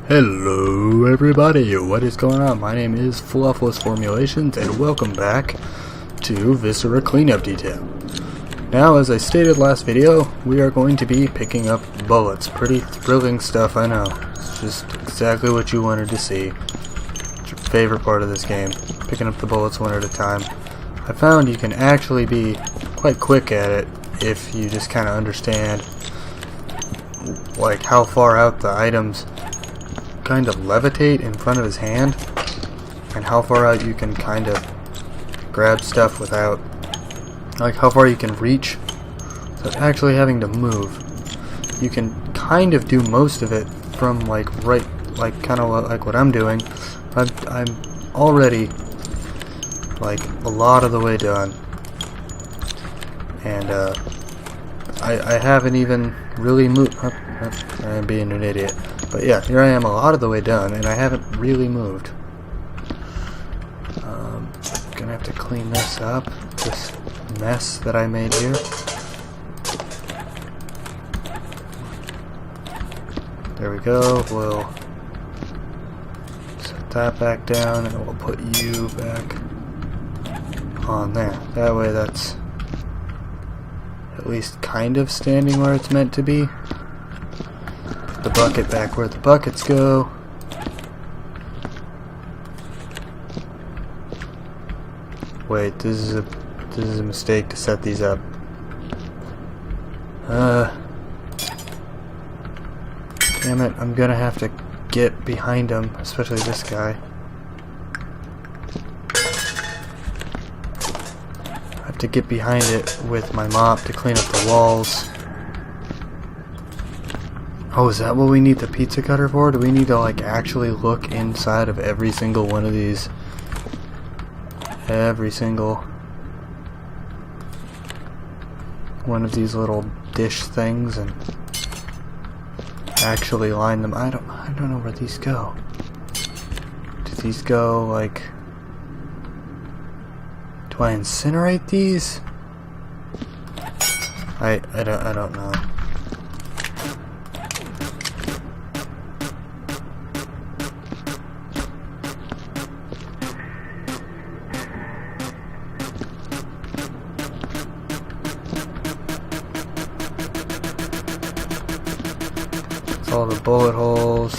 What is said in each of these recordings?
Hello everybody, what is going on? My name is Fluffless Formulations and welcome back to Viscera Cleanup Detail. Now, as I stated last video, we are going to be picking up bullets. Pretty thrilling stuff, I know. It's just exactly what you wanted to see. It's your favorite part of this game, picking up the bullets one at a time. I found you can actually be quite quick at it if you just kind of understand like how far out the items kind of levitate in front of his hand and how far out you can kind of grab stuff without, like how far you can reach without actually having to move. You can kind of do most of it from like right, like kind of like what I'm doing. I'm already like a lot of the way done, and I haven't even really moved. I'm being an idiot. But yeah, here I am a lot of the way done, and I haven't really moved. Gonna have to clean this up, this mess that I made here. There we go, we'll set that back down, and we'll put you back on there. That way that's at least kind of standing where it's meant to be. The bucket back where the buckets go. Wait, this is a mistake to set these up. Damn it, I'm gonna have to get behind him, especially this guy. I have to get behind it with my mop to clean up the walls. Oh, is that what we need the pizza cutter for? Do we need to like actually look inside of every single one of these? Every single one of these little dish things and actually line them. I don't know where these go. Do these go like, do I incinerate these? I don't know. All the bullet holes.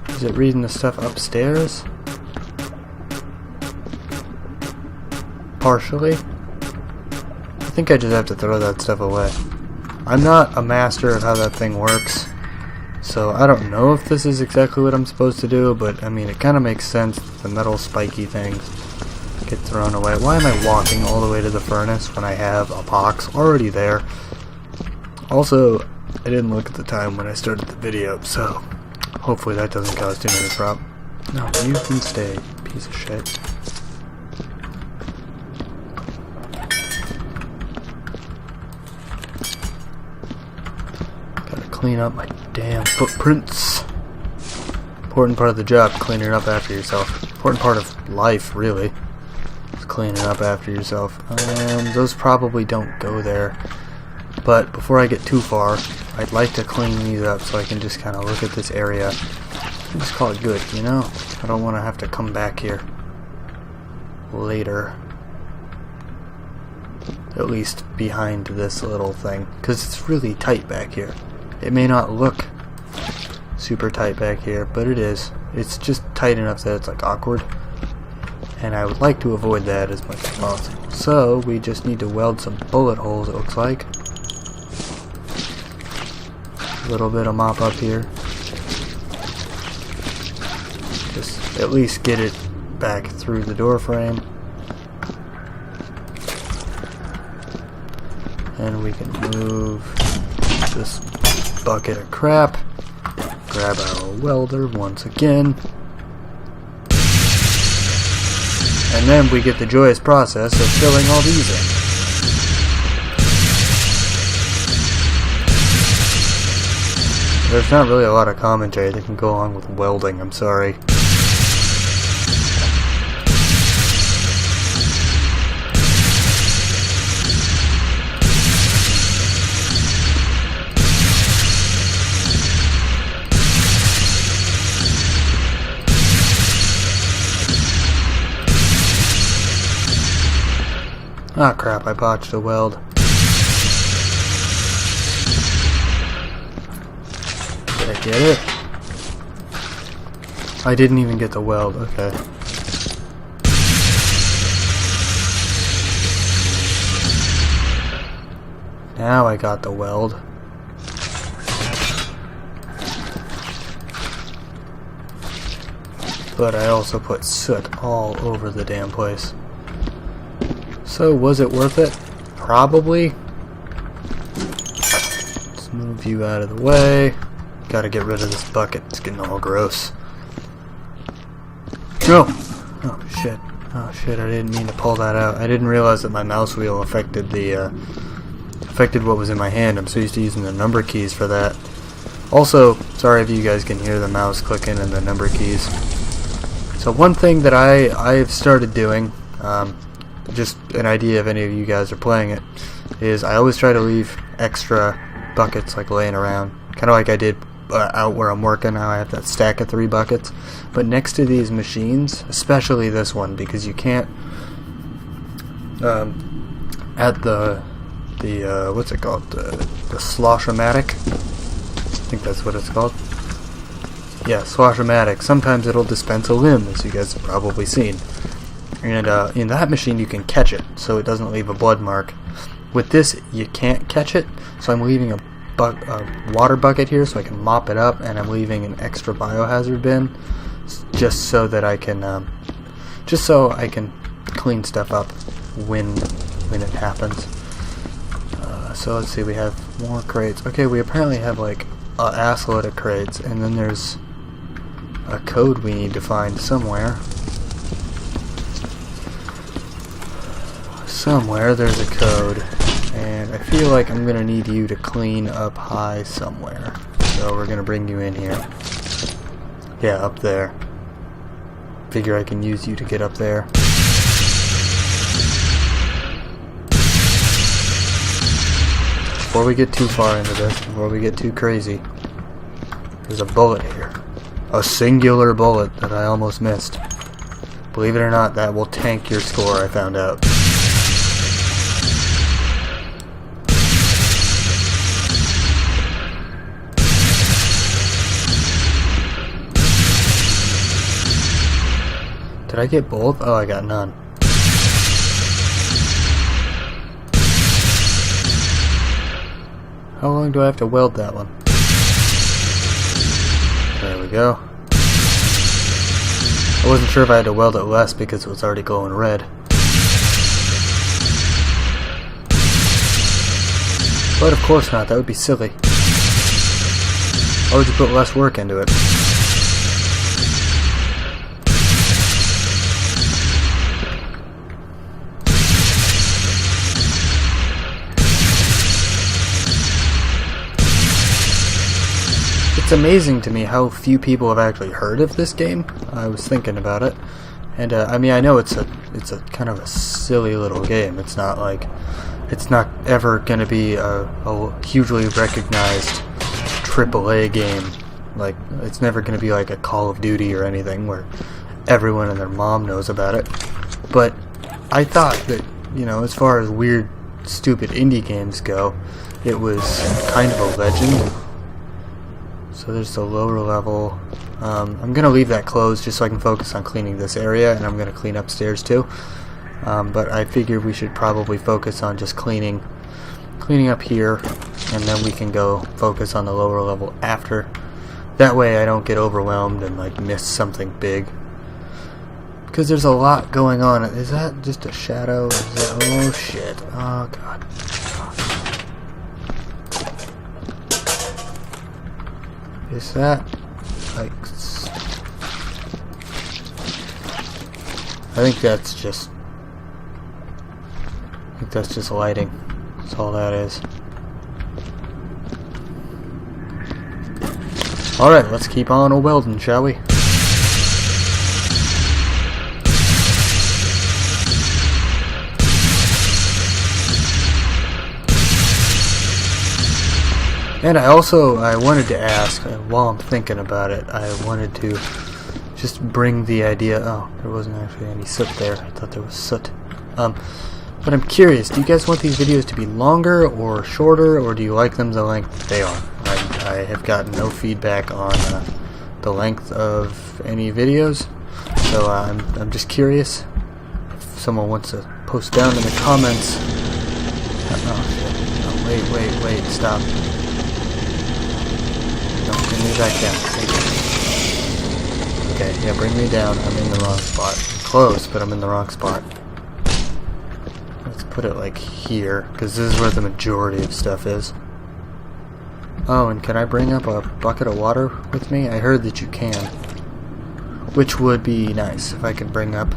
Is it reading the stuff upstairs? Partially. I think I just have to throw that stuff away. I'm not a master of how that thing works, so I don't know if this is exactly what I'm supposed to do, but I mean it kind of makes sense that the metal spiky things get thrown away. Why am I walking all the way to the furnace when I have a box already there? Also, I didn't look at the time when I started the video, so hopefully that doesn't cause too many problems. No, you can stay, piece of shit. Clean up my damn footprints. Important part of the job, cleaning up after yourself. Important part of life, really, is cleaning up after yourself. Those probably don't go there. But before I get too far, I'd like to clean these up so I can just kind of look at this area and just call it good, you know? I don't want to have to come back here later. At least behind this little thing, because it's really tight back here. It may not look super tight back here, but it is. It's just tight enough that it's like awkward, and I would like to avoid that as much as possible. So we just need to weld some bullet holes, it looks like. A little bit of mop up here. Just at least get it back through the door frame. And we can move this bucket of crap, grab our welder once again, and then we get the joyous process of filling all these in. There's not really a lot of commentary that can go along with welding, I'm sorry. Ah, crap, I botched a weld. Did I get it? I didn't even get the weld, okay. Now I got the weld. But I also put soot all over the damn place. So, was it worth it? Probably. Let's move you out of the way. Gotta get rid of this bucket. It's getting all gross. No! Oh shit. Oh shit, I didn't mean to pull that out. I didn't realize that my mouse wheel affected what was in my hand. I'm so used to using the number keys for that. Also, sorry if you guys can hear the mouse clicking and the number keys. So one thing that I've started doing, just an idea if any of you guys are playing it, is I always try to leave extra buckets like laying around. Kind of like I did out where I'm working now. I have that stack of 3 buckets. But next to these machines, especially this one, because you can't, at the what's it called? The Slosh-O-Matic? I think that's what it's called. Yeah, Slosh-O-Matic. Sometimes it'll dispense a limb, as you guys have probably seen. And in that machine you can catch it, so it doesn't leave a blood mark. With this, you can't catch it, so I'm leaving a water bucket here so I can mop it up, and I'm leaving an extra biohazard bin just so that I can clean stuff up when it happens. So let's see, we have more crates. Okay, we apparently have like an assload of crates, and then there's a code we need to find somewhere. Somewhere there's a code, and I feel like I'm gonna need you to clean up high somewhere. So we're gonna bring you in here. Yeah, up there. Figure I can use you to get up there. Before we get too far into this, before we get too crazy, there's a bullet here. A singular bullet that I almost missed. Believe it or not, that will tank your score, I found out. Did I get both? Oh, I got none. How long do I have to weld that one? There we go. I wasn't sure if I had to weld it less because it was already glowing red. But of course not, that would be silly. Why would you put less work into it? It's amazing to me how few people have actually heard of this game. I was thinking about it, and I mean, I know it's a kind of a silly little game. It's not ever going to be a hugely recognized AAA game. Like, it's never going to be like a Call of Duty or anything where everyone and their mom knows about it. But I thought that, you know, as far as weird, stupid indie games go, it was kind of a legend. So there's the lower level. I'm going to leave that closed just so I can focus on cleaning this area, and I'm going to clean upstairs too. But I figured we should probably focus on just cleaning up here, and then we can go focus on the lower level after. That way I don't get overwhelmed and like miss something big. Because there's a lot going on. Is that just a shadow? Is that, oh shit. Oh god. Is that like, I think that's just lighting. That's all that is. Alright, let's keep on welding, shall we? And I wanted to ask, while I'm thinking about it, I wanted to just bring the idea, oh, there wasn't actually any soot there, I thought there was soot. But I'm curious, do you guys want these videos to be longer or shorter, or do you like them the length they are? I have gotten no feedback on the length of any videos, so I'm just curious if someone wants to post down in the comments. Oh, wait, stop. No, bring me back down. Thank you. Okay, yeah, bring me down. I'm in the wrong spot. Close, but I'm in the wrong spot. Let's put it like here, because this is where the majority of stuff is. Oh, and can I bring up a bucket of water with me? I heard that you can. Which would be nice if I could bring up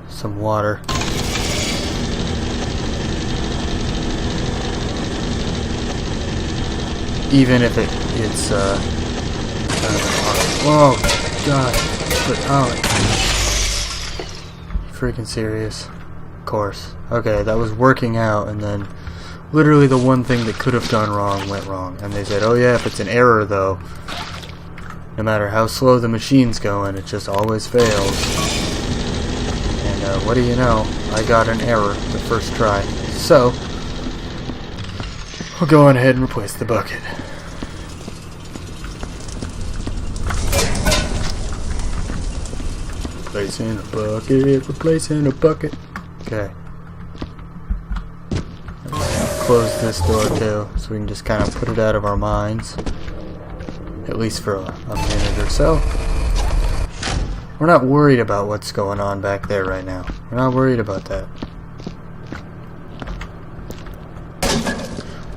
some water. Even if it's kind of an whoa, God, but freaking serious. Of course. Okay, that was working out, and then literally the one thing that could have gone wrong went wrong. And they said, oh yeah, if it's an error though, no matter how slow the machine's going, it just always fails. And what do you know? I got an error the first try. So, we'll go on ahead and replace the bucket. Replacing a bucket, replacing a bucket. Okay. Close this door too, so we can just kind of put it out of our minds. At least for a minute or so. We're not worried about what's going on back there right now. We're not worried about that.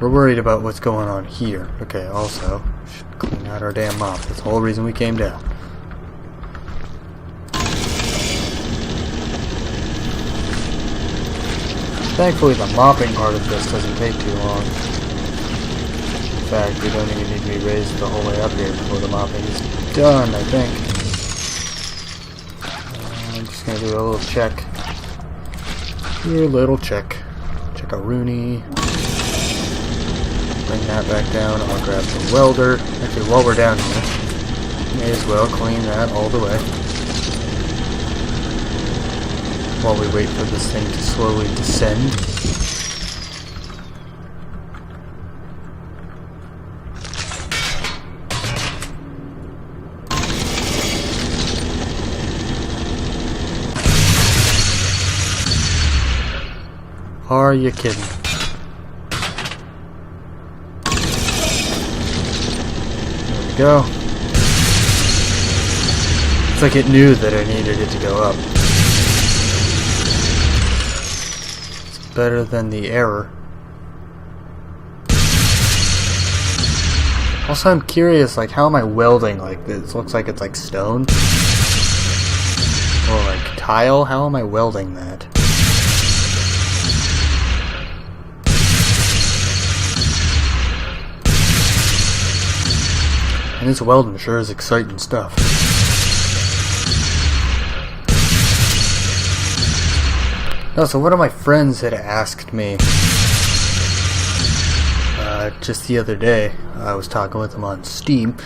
We're worried about what's going on here. Okay, also, should clean out our damn mop. That's the whole reason we came down. Thankfully, the mopping part of this doesn't take too long. In fact, we don't even need to be raised the whole way up here before the mopping is done, I think. I'm just going to do a little check. Do a little check. Check a Rooney. Bring that back down. I'll grab the welder. Actually, while we're down here, may as well clean that all the way. While we wait for this thing to slowly descend. Are you kidding? There we go. It's like it knew that I needed it to go up. Better than the error. Also, I'm curious, like, how am I welding like this? Looks like it's like stone. Or like tile? How am I welding that? And this welding sure is exciting stuff. No, so one of my friends had asked me just the other day. I was talking with him on Steam,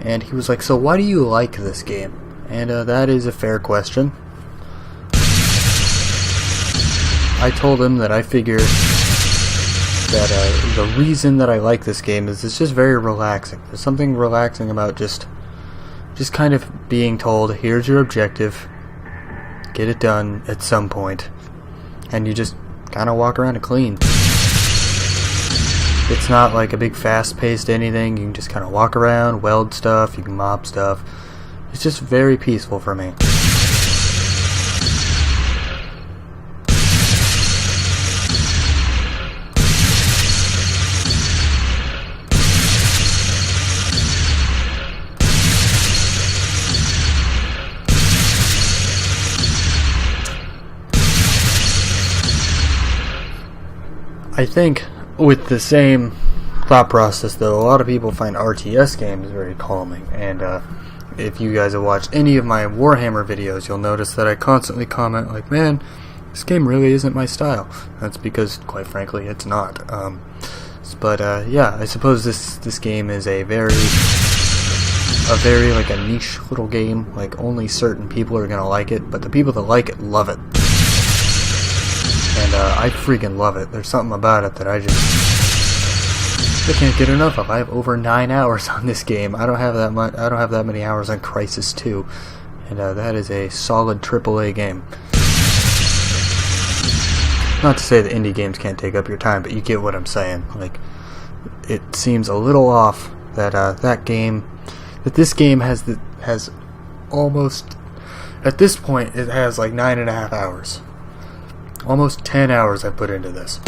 and he was like, so why do you like this game? And that is a fair question. I told him that I figured that the reason that I like this game is it's just very relaxing. There's something relaxing about just kind of being told, here's your objective, get it done at some point. And you just kind of walk around and clean. It's not like a big fast-paced anything. You can just kind of walk around, weld stuff, you can mop stuff. It's just very peaceful for me. I think with the same thought process, though, a lot of people find RTS games very calming, and if you guys have watched any of my Warhammer videos, you'll notice that I constantly comment like, man, this game really isn't my style. That's because, quite frankly, it's not. Yeah, I suppose this game is a very like a niche little game. Like, only certain people are gonna like it, but the people that like it love it. and I freaking love it. There's something about it that I can't get enough of. I have over 9 hours on this game. I don't have that much. I don't have that many hours on Crisis 2, and that is a solid AAA game. Not to say that indie games can't take up your time, but you get what I'm saying. Like, it seems a little off that this game has almost, at this point, it has like 9.5 hours. Almost 10 hours I put into this.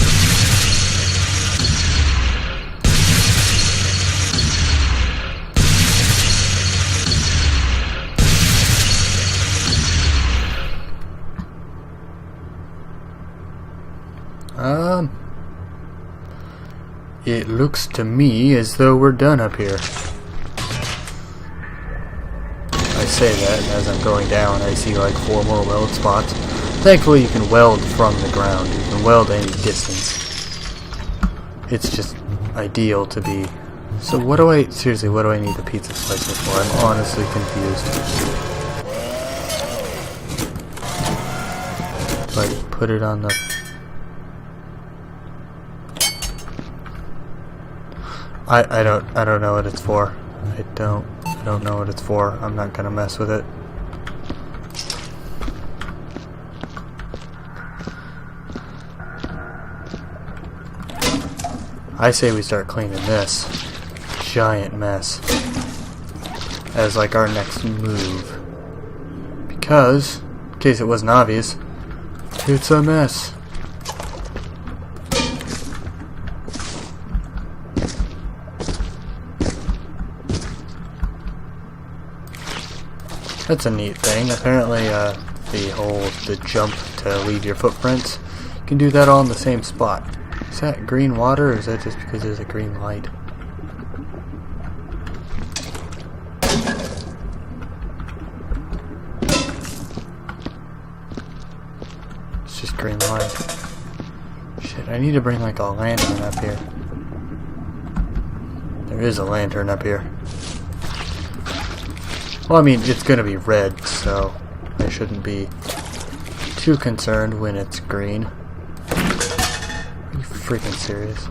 It looks to me as though we're done up here. I say that, and as I'm going down, I see like 4 more weld spots. Thankfully, you can weld from the ground. You can weld any distance. It's just ideal to be. So what do I need the pizza slicer for? I'm honestly confused. Like, put it on the... I don't know what it's for. I don't know what it's for. I'm not gonna mess with it. I say we start cleaning this giant mess as like our next move, because, in case it wasn't obvious, it's a mess. That's a neat thing. Apparently, the jump to leave your footprints, you can do that all in the same spot. Is that green water, or is that just because there's a green light? It's just green light. Shit, I need to bring like a lantern up here. There is a lantern up here. Well, I mean, it's gonna be red, so I shouldn't be too concerned when it's green. Are you freaking serious?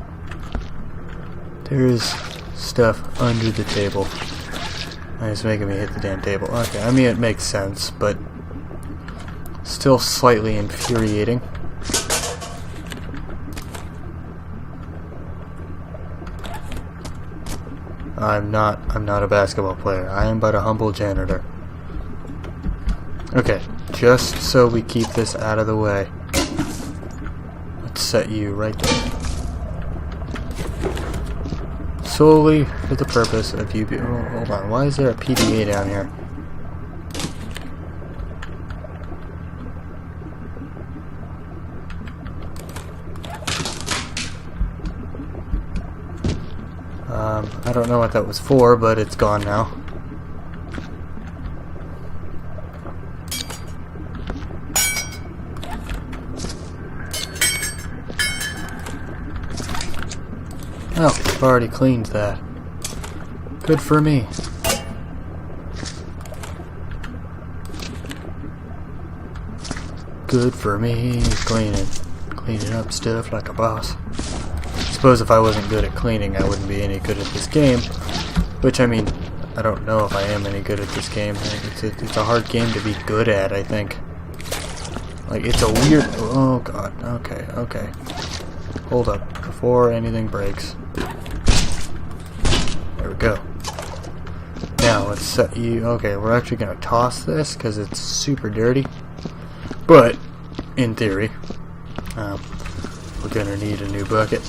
There is stuff under the table. And it's making me hit the damn table. Okay, I mean, it makes sense, but still slightly infuriating. I'm not a basketball player. I am but a humble janitor. Okay, just so we keep this out of the way, let's set you right there. Solely for the purpose of you being... Oh, hold on, why is there a PDA down here? I don't know what that was for, but it's gone now. Oh, I've already cleaned that. Good for me. Good for me, cleaning up stuff like a boss. I suppose if I wasn't good at cleaning, I wouldn't be any good at this game. Which, I mean, I don't know if I am any good at this game. It's a hard game to be good at, I think. Like, it's a weird... Oh, God. Okay. Hold up. Before anything breaks. There we go. Now, let's set you... Okay, we're actually going to toss this, because it's super dirty. But, in theory, we're going to need a new bucket.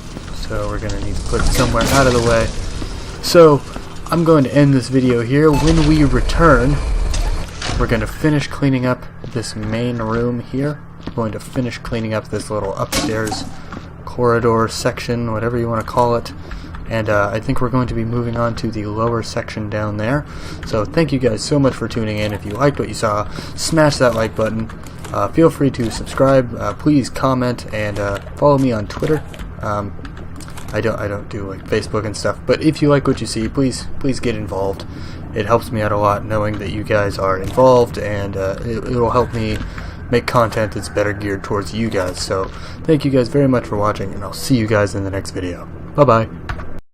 So we're going to need to put it somewhere out of the way. So I'm going to end this video here. When we return, we're going to finish cleaning up this main room here. We're going to finish cleaning up this little upstairs corridor section, whatever you want to call it. And I think we're going to be moving on to the lower section down there. So thank you guys so much for tuning in. If you liked what you saw, smash that like button. Feel free to subscribe. Please comment and follow me on Twitter. I don't do like Facebook and stuff, but if you like what you see, please get involved. It helps me out a lot knowing that you guys are involved, and it'll help me make content that's better geared towards you guys. So thank you guys very much for watching, and I'll see you guys in the next video. Bye bye.